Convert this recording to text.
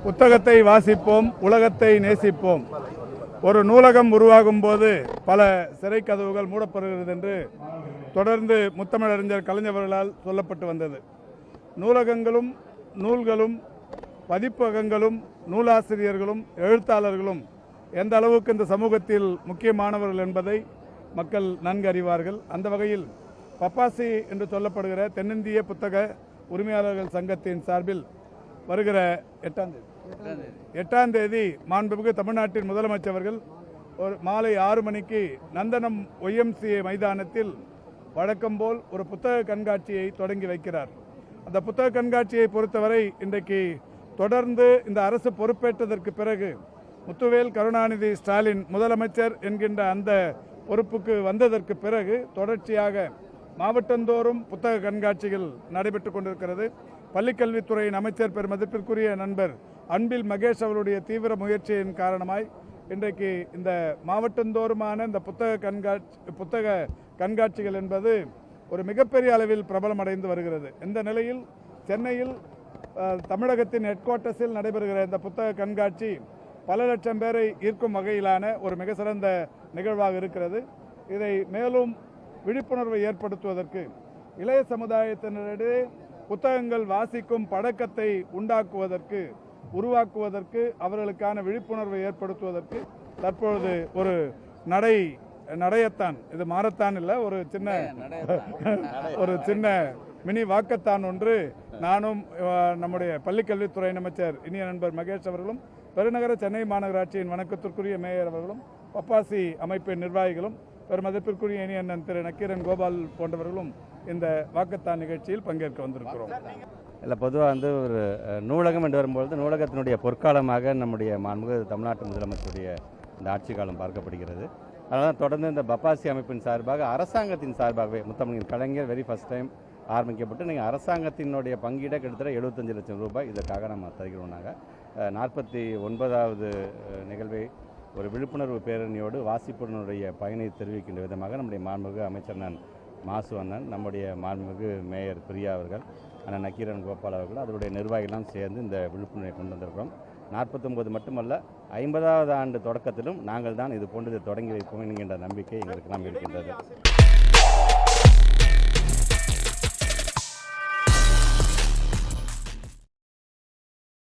புத்தகத்தை வாசிப்போம், உலகத்தை நேசிப்போம். ஒரு நூலகம் உருவாகும் போது பல சிறை கதவுகள் மூடப்படுகிறது என்று தொடர்ந்து முத்தமிழறிஞர் கலைஞர்களால் சொல்லப்பட்டு வந்தது. நூலகங்களும் நூல்களும் பதிப்பகங்களும் நூலாசிரியர்களும் எழுத்தாளர்களும் எந்த அளவுக்கு இந்த சமூகத்தில் முக்கியமானவர்கள் என்பதை மக்கள் நன்கு அறிவார்கள். அந்த வகையில் பப்பாசி என்று சொல்லப்படுகிற தென்னிந்திய புத்தக உரிமையாளர்கள் சங்கத்தின் சார்பில் வருகிற 8ஆம் தேதி மாண்புமிகு தமிழ்நாட்டின் முதலமைச்சர் அவர்கள் ஒரு மாலை 6 மணிக்கு நந்தனம் YMCA மைதானத்தில் வழக்கம் போல் ஒரு புத்தக கண்காட்சியை தொடங்கி வைக்கிறார். அந்த புத்தக கண்காட்சியை பொறுத்தவரை இன்றைக்கு தொடர்ந்து இந்த அரசு பொறுப்பேற்றதற்கு பிறகு முத்துவேல் கருணாநிதி ஸ்டாலின் முதலமைச்சர் என்கின்ற அந்த பொறுப்புக்கு வந்ததற்கு பிறகு தொடர்ச்சியாக மாவட்டந்தோறும் புத்தக கண்காட்சிகள் நடைபெற்று கொண்டிருக்கிறது. பள்ளிக்கல்வித்துறையின் அமைச்சர் பெருமதிப்பிற்குரிய நண்பர் அன்பில் மகேஷ் அவருடைய தீவிர முயற்சியின் காரணமாய் இன்றைக்கு இந்த மாவட்டந்தோறுமான இந்த புத்தக கண்காட்சிகள் என்பது ஒரு மிகப்பெரிய அளவில் பிரபலமடைந்து வருகிறது. இந்த நிலையில் சென்னையில் தமிழகத்தின் ஹெட்குவார்ட்டர்ஸில் நடைபெறுகிற இந்த புத்தக கண்காட்சி பல லட்சம் பேரை ஈர்க்கும் வகையிலான ஒரு மிக சிறந்த நிகழ்வாக இருக்கிறது. இதை மேலும் விழிப்புணர்வை ஏற்படுத்துவதற்கு இளைய சமுதாயத்தினரிடையே புத்தகங்கள் வாசிக்கும் பழக்கத்தை உருவாக்குவதற்கு அவர்களுக்கான விழிப்புணர்வை ஏற்படுத்துவதற்கு தற்பொழுது ஒரு நடையத்தான், இது மாரத்தான் இல்லை, ஒரு சின்ன மினி வாக்கத்தான் ஒன்று நானும் நம்முடைய பள்ளிக்கல்வித்துறை அமைச்சர் இனிய நண்பர் மகேஷ் அவர்களும் பெருநகர சென்னை மாநகராட்சியின் வணக்கத்திற்குரிய மேயர் அவர்களும் பப்பாசி அமைப்பின் நிர்வாகிகளும் பெருமதிப்பிற்குரிய இனிய அண்ணன் திரு நக்கீரன் கோபால் போன்றவர்களும் இந்த வாக்கத்தான் நிகழ்ச்சியில் பங்கேற்க வந்திருக்கிறோம். இல்லை, பொதுவாக ஒரு நூலகம் என்று வரும்பொழுது நூலகத்தினுடைய பொற்காலமாக நம்முடைய மாண்புமிகு தமிழ்நாட்டு முதலமைச்சருடைய இந்த ஆட்சி காலம் பார்க்கப்படுகிறது. அதனால் தொடர்ந்து இந்த பப்பாசி அமைப்பின் சார்பாக அரசாங்கத்தின் சார்பாகவே முத்தமிழ் கலைஞர் வெரி ஃபர்ஸ்ட் டைம் ஆரம்பிக்கப்பட்டு நீங்கள் அரசாங்கத்தினுடைய பங்கீட கிட்டத்தட்ட 75 லட்சம் ரூபாய் இதற்காக நம்ம தருகிறோம். நாங்கள் 49வது நிகழ்வை ஒரு விழிப்புணர்வு பேரணியோடு வாசிப்புடனுடைய பயனை தெரிவிக்கின்ற விதமாக நம்முடைய மாண்புமிகு அமைச்சர் மாசு அண்ணன், நம்முடைய மாண்புமிகு மேயர் பிரியா அவர்கள், அண்ணன் நக்கீரன் கோபால் அவர்கள், அதனுடைய நிர்வாகிகளாம் சேர்ந்து இந்த விழிப்புணர்வை கொண்டு வந்திருக்கிறோம். 49 மட்டுமல்ல, 50வது ஆண்டு தொடக்கத்திலும் நாங்கள் தான் இது போன்று தொடங்கி வைப்போம் என்கின்ற நம்பிக்கை எங்களுக்கு இருக்கின்றது.